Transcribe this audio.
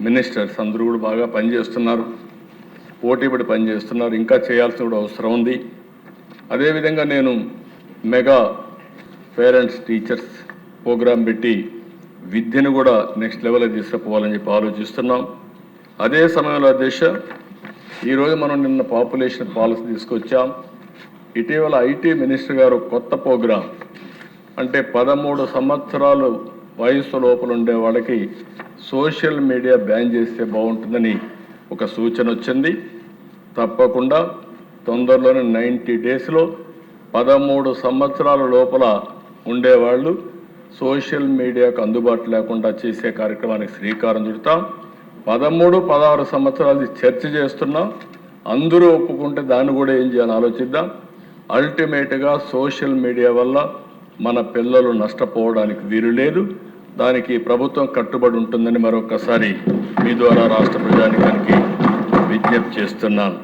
Ministers అందరూ కూడా బాగా పనిచేస్తున్నారు, పోటీపడి పనిచేస్తున్నారు. ఇంకా చేయాల్సిన కూడా అవసరం ఉంది. అదేవిధంగా నేను మెగా పేరెంట్స్ టీచర్స్ ప్రోగ్రాం పెట్టి విద్యను కూడా నెక్స్ట్ లెవెల్కి తీసుకుపోవాలని చెప్పి ఆలోచిస్తున్నాం. అదే సమయంలో అధ్యక్ష, ఈరోజు మనం నిన్న పాపులేషన్ పాలసీ తీసుకొచ్చాం. ఇటీవల ఐటీ మినిస్టర్ గారు కొత్త ప్రోగ్రాం, అంటే 13 సంవత్సరాలు వయసు లోపల ఉండే వాళ్ళకి సోషల్ మీడియా బ్యాన్ చేస్తే బాగుంటుందని ఒక సూచన వచ్చింది. తప్పకుండా తొందరలోనే 90 డేస్లో 13 సంవత్సరాల లోపల ఉండేవాళ్ళు సోషల్ మీడియాకు అందుబాటు లేకుండా చేసే కార్యక్రమానికి శ్రీకారం చుడతాం. 13, 16 సంవత్సరాలు చర్చ చేస్తున్నాం. అందరూ ఒప్పుకుంటే దాన్ని కూడా ఏం చేయాలని ఆలోచిద్దాం. అల్టిమేట్గా సోషల్ మీడియా వల్ల మన పిల్లలు నష్టపోవడానికి వీలు లేదు. దానికి ప్రభుత్వం కట్టుబడి ఉంటుందని మరొకసారి మీ ద్వారా రాష్ట్ర ప్రజానికానికి విజ్ఞప్తి చేస్తున్నాను.